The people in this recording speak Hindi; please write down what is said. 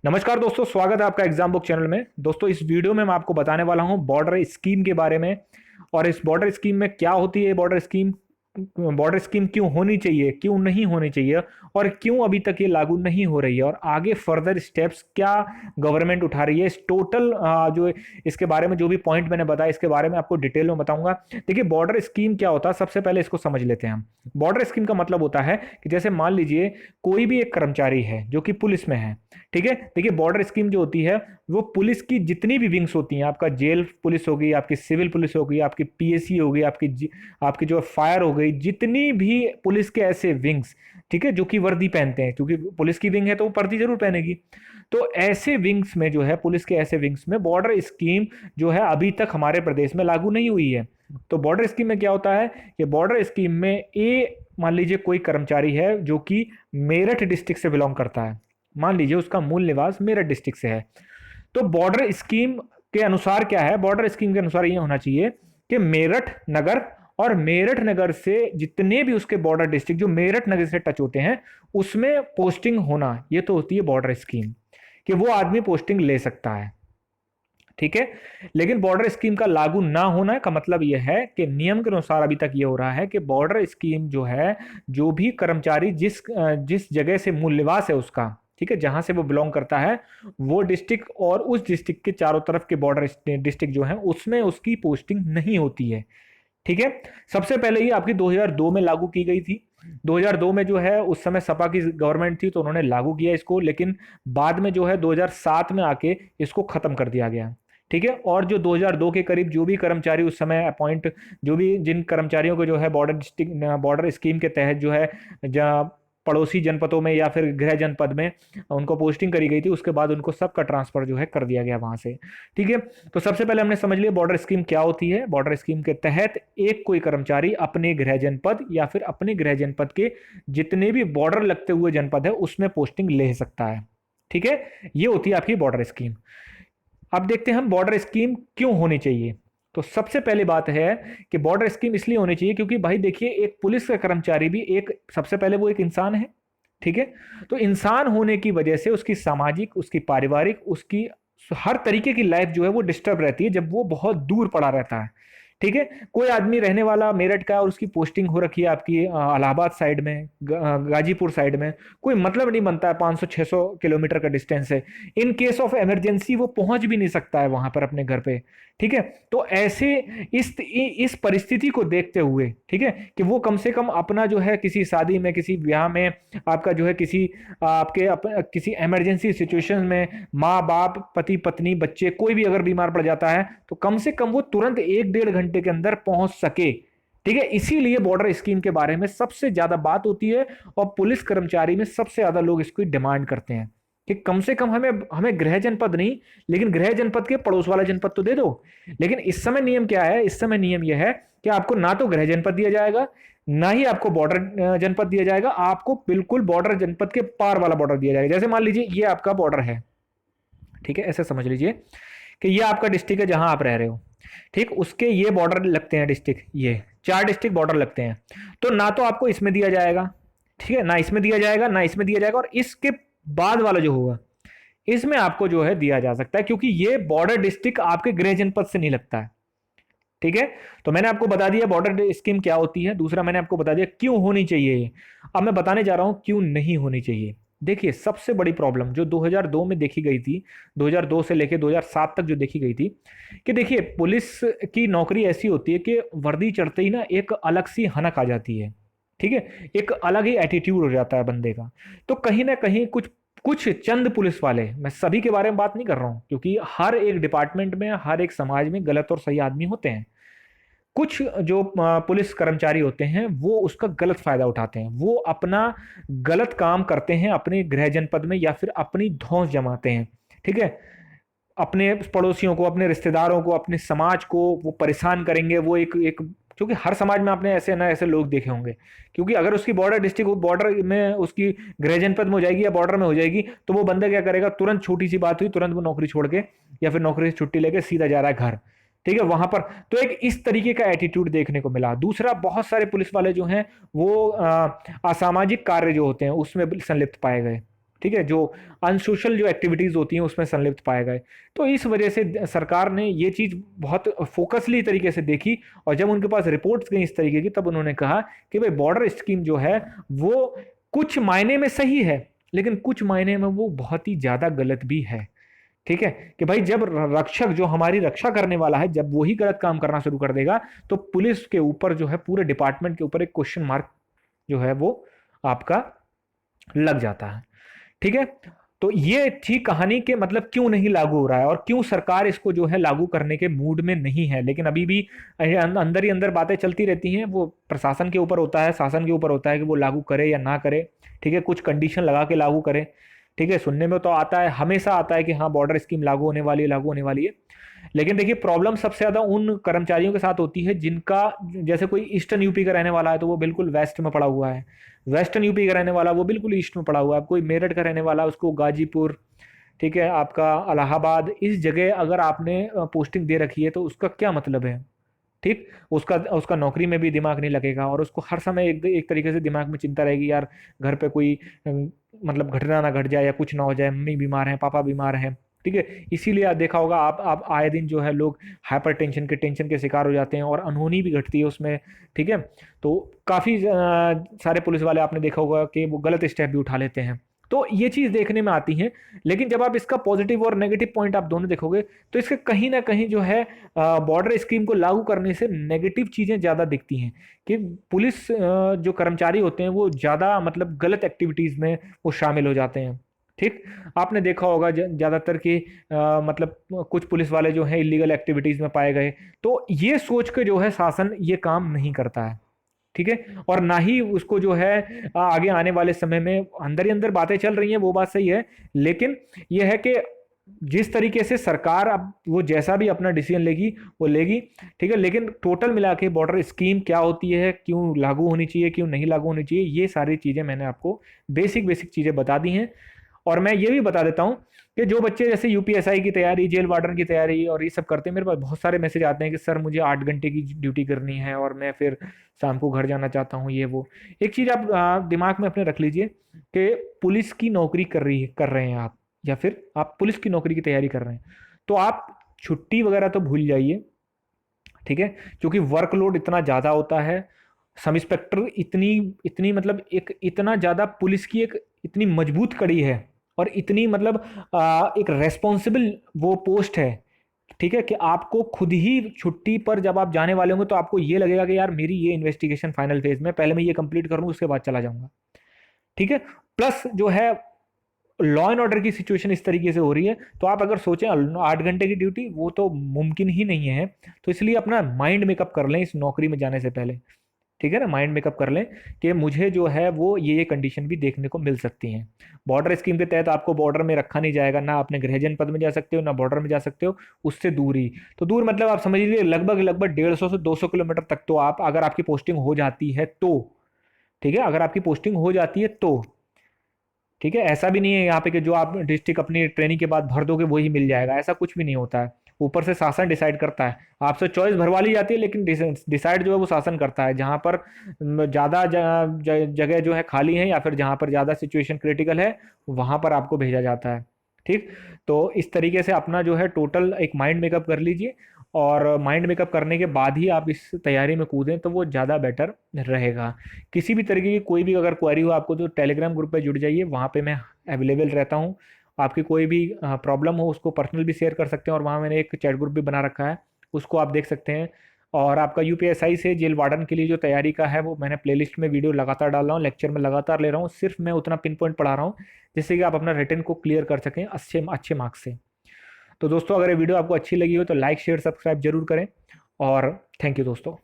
नमस्कार दोस्तों, स्वागत है आपका एग्जाम बुक चैनल में। दोस्तों, इस वीडियो में मैं आपको बताने वाला हूं बॉर्डर स्कीम के बारे में। और इस बॉर्डर स्कीम में क्या होती है, बॉर्डर स्कीम क्यों होनी चाहिए, क्यों नहीं होनी चाहिए, और क्यों अभी तक ये लागू नहीं हो रही है, और आगे फर्दर स्टेप्स क्या गवर्नमेंट उठा रही है। इस टोटल जो इसके बारे में जो भी पॉइंट मैंने बताया, इसके बारे में आपको डिटेल में बताऊंगा। देखिए, बॉर्डर स्कीम क्या होता है, सबसे पहले इसको समझ लेते हैं हम। बॉर्डर स्कीम का मतलब होता है कि जैसे मान लीजिए कोई भी एक कर्मचारी है जो कि पुलिस में है, ठीक है। देखिए, बॉर्डर स्कीम जो होती है वो पुलिस की जितनी भी विंग्स होती हैं, आपका जेल पुलिस होगी, आपकी सिविल पुलिस होगी, आपकी पीएसी होगी, आपकी जो फायर हो गई, जितनी भी पुलिस के ऐसे विंग्स, ठीक है, जो कि वर्दी पहनते हैं, क्योंकि पुलिस की विंग है तो वो वर्दी जरूर पहनेगी। तो ऐसे विंग्स में जो है, पुलिस के ऐसे विंग्स में बॉर्डर स्कीम जो है अभी तक हमारे प्रदेश में लागू नहीं हुई है। तो बॉर्डर स्कीम में क्या होता है कि बॉर्डर स्कीम में मान लीजिए कोई कर्मचारी है जो कि मेरठ डिस्ट्रिक्ट से बिलोंग करता है। मान लीजिए उसका मूल निवास मेरठ डिस्ट्रिक्ट से है। तो बॉर्डर स्कीम के अनुसार क्या है, बॉर्डर स्कीम के अनुसार ये होना चाहिए कि मेरठ नगर और मेरठ नगर से जितने भी उसके बॉर्डर डिस्ट्रिक्ट जो मेरठ नगर से टच होते हैं, उसमें पोस्टिंग होना, ये तो होती है बॉर्डर स्कीम, कि वो आदमी पोस्टिंग ले सकता है, ठीक है। लेकिन बॉर्डर स्कीम का लागू ना होना का मतलब यह है कि नियम के अनुसार अभी तक ये हो रहा है कि बॉर्डर स्कीम जो है, जो भी कर्मचारी जिस जगह से मूल निवास है उसका, ठीक है, जहां से वो बिलोंग करता है, वो डिस्ट्रिक्ट और उस डिस्ट्रिक्ट के चारों तरफ के बॉर्डर डिस्ट्रिक्ट जो है उसमें उसकी पोस्टिंग नहीं होती है, ठीक है। सबसे पहले ये आपकी 2002 में लागू की गई थी। 2002 में जो है उस समय सपा की गवर्नमेंट थी तो उन्होंने लागू किया इसको, लेकिन बाद में जो है 2007 में आके इसको खत्म कर दिया गया, ठीक है। और जो 2002 के करीब जो भी कर्मचारी उस समय अपॉइंट, जो भी जिन कर्मचारियों को जो है बॉर्डर स्कीम के तहत जो है पड़ोसी जनपदों में या फिर गृह जनपद में उनको पोस्टिंग करी गई थी, उसके बाद उनको सबका ट्रांसफर जो है कर दिया गया वहां से, ठीक है। तो सबसे पहले हमने समझ लिया बॉर्डर स्कीम क्या होती है। बॉर्डर स्कीम के तहत एक कोई कर्मचारी अपने गृह जनपद या फिर अपने गृह जनपद के जितने भी बॉर्डर लगते हुए जनपद है उसमें पोस्टिंग ले सकता है, ठीक है। ये होती है आपकी बॉर्डर स्कीम। अब देखते हैं हम बॉर्डर स्कीम क्यों होनी चाहिए। तो सबसे पहली बात है कि बॉर्डर स्कीम इसलिए होनी चाहिए क्योंकि भाई देखिए, एक पुलिस का कर्मचारी भी एक, सबसे पहले वो एक इंसान है, ठीक है। तो इंसान होने की वजह से उसकी सामाजिक, उसकी पारिवारिक, उसकी हर तरीके की लाइफ जो है वो डिस्टर्ब रहती है जब वो बहुत दूर पड़ा रहता है, ठीक है। कोई आदमी रहने वाला मेरठ का और उसकी पोस्टिंग हो रखी है आपकी इलाहाबाद साइड में, गाजीपुर साइड में, कोई मतलब नहीं बनता है, 500-600 किलोमीटर का डिस्टेंस है। इन केस ऑफ इमरजेंसी वो पहुंच भी नहीं सकता है वहां पर अपने घर पे, ठीक है। तो ऐसे इस परिस्थिति को देखते हुए, ठीक है, कि वो कम से कम अपना जो है किसी शादी में, किसी ब्याह में, आपका जो है किसी इमरजेंसी सिचुएशन में माँ बाप, पति पत्नी, बच्चे, कोई भी अगर बीमार पड़ जाता है तो कम से कम वो तुरंत 1-1.5 घंटे के अंदर पहुंच सके, ठीक है। इसीलिए बॉर्डर स्कीम के बारे में सबसे ज्यादा बात होती है और पुलिस कर्मचारी में सबसे ज्यादा लोग इसको डिमांड करते हैं कि कम से कम हमें हमें गृह जनपद नहीं, लेकिन गृह जनपद के पड़ोस वाला जनपद तो दे दो। लेकिन इस समय नियम क्या है, इस समय नियम यह है कि आपको ना तो गृह जनपद दिया जाएगा, ना ही आपको बॉर्डर जनपद दिया जाएगा, आपको बिल्कुल बॉर्डर जनपद के पार वाला बॉर्डर दिया जाएगा। जैसे मान लीजिए ये आपका बॉर्डर है, ठीक है, ऐसे समझ लीजिए कि ये आपका डिस्ट्रिक्ट है जहां आप रह रहे हो, ठीक, उसके ये बॉर्डर लगते हैं डिस्ट्रिक्ट, ये 4 डिस्ट्रिक्ट बॉर्डर लगते हैं। तो ना तो आपको इसमें दिया जाएगा, ठीक है, ना इसमें दिया जाएगा, ना इसमें दिया जाएगा, और इसके बाद वाला जो होगा इसमें आपको जो है दिया जा सकता है, क्योंकि ये बॉर्डर डिस्ट्रिक्ट आपके गृह जनपद से नहीं लगता है, ठीक है। तो मैंने आपको बता दिया बॉर्डर स्कीम क्या होती है। दूसरा मैंने आपको बता दिया क्यों होनी चाहिए। अब मैं बताने जा रहा हूं क्यों नहीं होनी चाहिए। देखिए, सबसे बड़ी प्रॉब्लम जो 2002 में देखी गई थी, 2002 से लेकर 2007 तक जो देखी गई थी, कि देखिए पुलिस की नौकरी ऐसी होती है कि वर्दी चढ़ते ही ना एक अलग सी हनक आ जाती है, ठीक है, एक अलग ही एटीट्यूड हो जाता है बंदे का। तो कहीं ना कहीं कुछ कुछ चंद पुलिस वाले, मैं सभी के बारे में बात नहीं कर रहा हूं, क्योंकि हर एक डिपार्टमेंट में, हर एक समाज में गलत और सही आदमी होते हैं। कुछ जो पुलिस कर्मचारी होते हैं वो उसका गलत फायदा उठाते हैं, वो अपना गलत काम करते हैं अपने गृह जनपद में या फिर अपनी धौंस जमाते हैं, ठीक है। अपने पड़ोसियों को, अपने रिश्तेदारों को, अपने समाज को वो परेशान करेंगे। वो एक एक क्योंकि हर समाज में आपने ऐसे ना ऐसे लोग देखे होंगे, क्योंकि अगर उसकी बॉर्डर डिस्ट्रिक्ट बॉर्डर में, उसकी गृह जनपद में हो जाएगी या बॉर्डर में हो जाएगी, तो वो बंदा क्या करेगा, तुरंत छोटी सी बात हुई तुरंत वो नौकरी छोड़ के या फिर नौकरी से छुट्टी लेके सीधा जा रहा है घर, ठीक है, वहां पर। तो एक इस तरीके का एटीट्यूड देखने को मिला। दूसरा, बहुत सारे पुलिस वाले जो हैं वो असामाजिक कार्य जो होते हैं उसमें संलिप्त पाए गए, ठीक है, जो अनसोशल जो एक्टिविटीज़ होती हैं उसमें संलिप्त पाए गए। तो इस वजह से सरकार ने ये चीज़ बहुत फोकसली तरीके से देखी, और जब उनके पास रिपोर्ट्स गई इस तरीके की, तब उन्होंने कहा कि भाई बॉर्डर स्कीम जो है वो कुछ मायने में सही है, लेकिन कुछ मायने में वो बहुत ही ज़्यादा गलत भी है। ठीक है, कि भाई जब रक्षक जो हमारी रक्षा करने वाला है, जब वही गलत काम करना शुरू कर देगा, तो पुलिस के ऊपर जो है, पूरे डिपार्टमेंट के ऊपर एक क्वेश्चन मार्क जो है वो आपका लग जाता है। ठीक है, तो ये थी कहानी के मतलब क्यों नहीं लागू हो रहा है और क्यों सरकार इसको जो है लागू करने के मूड में नहीं है, लेकिन अभी भी अंदर ही अंदर बातें चलती रहती हैं। वो प्रशासन के ऊपर होता है, शासन के ऊपर होता है कि वो लागू करे या ना करे। ठीक है, कुछ कंडीशन लगा के लागू करे। ठीक है, सुनने में तो आता है, हमेशा आता है कि हाँ बॉर्डर स्कीम लागू होने वाली है, लागू होने वाली है। लेकिन देखिए, प्रॉब्लम सबसे ज्यादा उन कर्मचारियों के साथ होती है जिनका, जैसे कोई ईस्टर्न यूपी का रहने वाला है तो वो बिल्कुल वेस्ट में पड़ा हुआ है, वेस्टर्न यूपी का रहने वाला वो बिल्कुल ईस्ट में पड़ा हुआ है, कोई मेरठ का रहने वाला उसको गाजीपुर, ठीक है, आपका इलाहाबाद, इस जगह अगर आपने पोस्टिंग दे रखी है तो उसका क्या मतलब है। ठीक, उसका उसका नौकरी में भी दिमाग नहीं लगेगा, और उसको हर समय एक तरीके से दिमाग में चिंता रहेगी, यार घर पे कोई मतलब घटना ना घट जाए या कुछ ना हो जाए, मम्मी बीमार है, पापा बीमार है। ठीक है, इसीलिए आप देखा होगा, आप आए दिन जो है लोग हाइपर टेंशन के शिकार हो जाते हैं और अनहोनी भी घटती है उसमें। ठीक है, तो काफ़ी सारे पुलिस वाले आपने देखा होगा कि वो गलत स्टेप भी उठा लेते हैं। तो ये चीज़ देखने में आती है। लेकिन जब आप इसका पॉजिटिव और नेगेटिव पॉइंट आप दोनों देखोगे, तो इसके कहीं ना कहीं जो है बॉर्डर स्कीम को लागू करने से नेगेटिव चीज़ें ज़्यादा दिखती हैं, कि पुलिस जो कर्मचारी होते हैं वो ज़्यादा मतलब गलत एक्टिविटीज़ में वो शामिल हो जाते हैं। ठीक, आपने देखा होगा ज़्यादातर कि मतलब कुछ पुलिस वाले जो हैं इलीगल एक्टिविटीज़ में पाए गए। तो ये सोच के जो है शासन ये काम नहीं करता है। ठीक है, और ना ही उसको जो है आगे आने वाले समय में, अंदर ही अंदर बातें चल रही हैं वो बात सही है, लेकिन ये है कि जिस तरीके से सरकार अब वो जैसा भी अपना डिसीजन लेगी वो लेगी। ठीक है, लेकिन टोटल मिला के बॉर्डर स्कीम क्या होती है, क्यों लागू होनी चाहिए, क्यों नहीं लागू होनी चाहिए, ये सारी चीज़ें मैंने आपको बेसिक बेसिक चीज़ें बता दी हैं। और मैं ये भी बता देता हूँ कि जो बच्चे जैसे यूपीएसआई की तैयारी, जेल वार्डन की तैयारी और ये सब करते हैं, मेरे पास बहुत सारे मैसेज आते हैं कि सर मुझे 8 घंटे की ड्यूटी करनी है और मैं फिर शाम को घर जाना चाहता हूँ, ये वो। एक चीज़ आप दिमाग में अपने रख लीजिए कि पुलिस की नौकरी कर रहे हैं आप, या फिर आप पुलिस की नौकरी की तैयारी कर रहे हैं, तो आप छुट्टी वगैरह तो भूल जाइए। ठीक है, क्योंकि वर्कलोड इतना ज़्यादा होता है। सब इंस्पेक्टर इतनी इतनी मतलब एक इतना ज़्यादा पुलिस की एक इतनी मजबूत कड़ी है, और इतनी मतलब एक रेस्पॉन्सिबल वो पोस्ट है। ठीक है, कि आपको खुद ही छुट्टी पर जब आप जाने वाले होंगे तो आपको ये लगेगा कि यार मेरी ये इन्वेस्टिगेशन फाइनल फेज में, पहले मैं ये कंप्लीट करूँ उसके बाद चला जाऊंगा। ठीक है, प्लस जो है लॉ एंड ऑर्डर की सिचुएशन इस तरीके से हो रही है, तो आप अगर सोचें 8 घंटे की ड्यूटी, वो तो मुमकिन ही नहीं है। तो इसलिए अपना माइंड मेकअप कर लें इस नौकरी में जाने से पहले। ठीक है ना, माइंड मेकअप कर लें कि मुझे जो है वो ये कंडीशन भी देखने को मिल सकती हैं। बॉर्डर स्कीम के तहत आपको बॉर्डर में रखा नहीं जाएगा, ना आपने गृह जनपद में जा सकते हो ना बॉर्डर में जा सकते हो, उससे दूर ही। तो दूर मतलब आप समझ लीजिए लगभग लगभग 150 से 200 किलोमीटर तक तो आप, अगर आपकी पोस्टिंग हो जाती है तो, ठीक है, अगर आपकी पोस्टिंग हो जाती है तो, ठीक है, ऐसा भी नहीं है यहाँ पे कि जो आप डिस्ट्रिक्ट अपनी ट्रेनिंग के बाद भर दोगे वही मिल जाएगा, ऐसा कुछ भी नहीं होता है। ऊपर से शासन डिसाइड करता है, आपसे चॉइस भरवा ली जाती है, लेकिन डिसाइड जो है वो शासन करता है। जहाँ पर ज़्यादा जगह जो है खाली है, या फिर जहाँ पर ज़्यादा सिचुएशन क्रिटिकल है, वहाँ पर आपको भेजा जाता है। ठीक, तो इस तरीके से अपना जो है टोटल एक माइंड मेकअप कर लीजिए, और माइंड मेकअप करने के बाद ही आप इस तैयारी में कूदें तो वो ज़्यादा बेटर रहेगा। किसी भी तरीके की कोई भी अगर क्वेरी हो आपको, तो टेलीग्राम ग्रुप पे जुड़ जाइए, वहाँ पे मैं अवेलेबल रहता हूँ। आपकी कोई भी प्रॉब्लम हो उसको पर्सनल भी शेयर कर सकते हैं, और वहाँ मैंने एक चैट ग्रुप भी बना रखा है, उसको आप देख सकते हैं। और आपका यूपीएसआई से जेल वार्डन के लिए जो तैयारी का है, वो मैंने प्लेलिस्ट में वीडियो लगातार डाल रहा हूँ, लेक्चर में लगातार ले रहा हूँ, सिर्फ मैं उतना पिन पॉइंट पढ़ा रहा हूँ जिससे कि आप अपना रिटर्न को क्लियर कर सकें अच्छे अच्छे मार्क्स से। तो दोस्तों, अगर ये वीडियो आपको अच्छी लगी हो तो लाइक शेयर सब्सक्राइब जरूर करें, और थैंक यू दोस्तों।